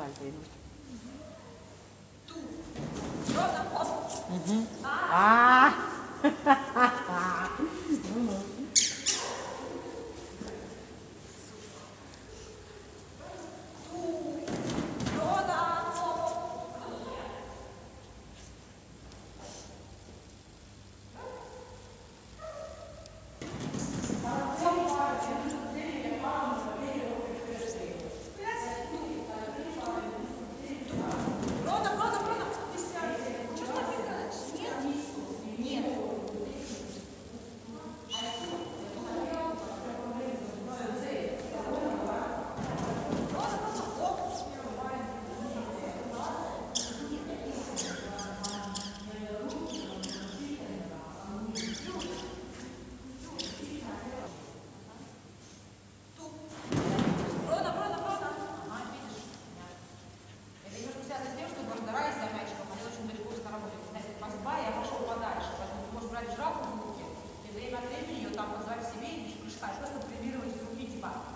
сальто идут.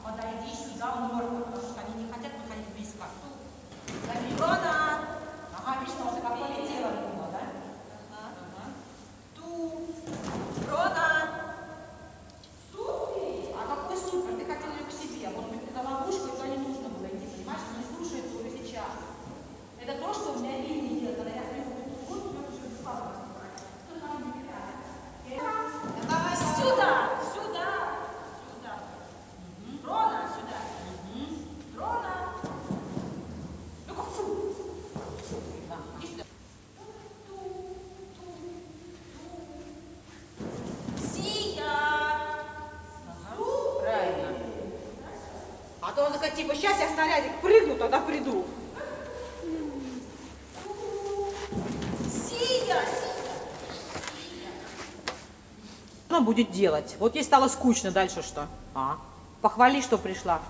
Подойди сюда, можно, потому что они не хотят выходить близко. Рона! Ага, видишь, может, как полетела мимо, да? Ага. Ту! Рона! Супер! А какой супер? Ты хотел ее к себе. Может быть, это ловушка, туда не нужно было идти, понимаешь? Не слушается уже сейчас. Это то, что у меня Лили делает, когда я стою в вот, я уже бесплатно собираюсь. Кто там не играет? Давай сюда! Сюда! Сюда! Рона, сюда! Рона! Ну-ка, фу! Иди сюда. Сия! Правильно. А то он такой, типа, сейчас я снарядик прыгну, тогда приду. Сия! Что будет делать? Вот ей стало скучно, дальше что? Похвали, что пришла.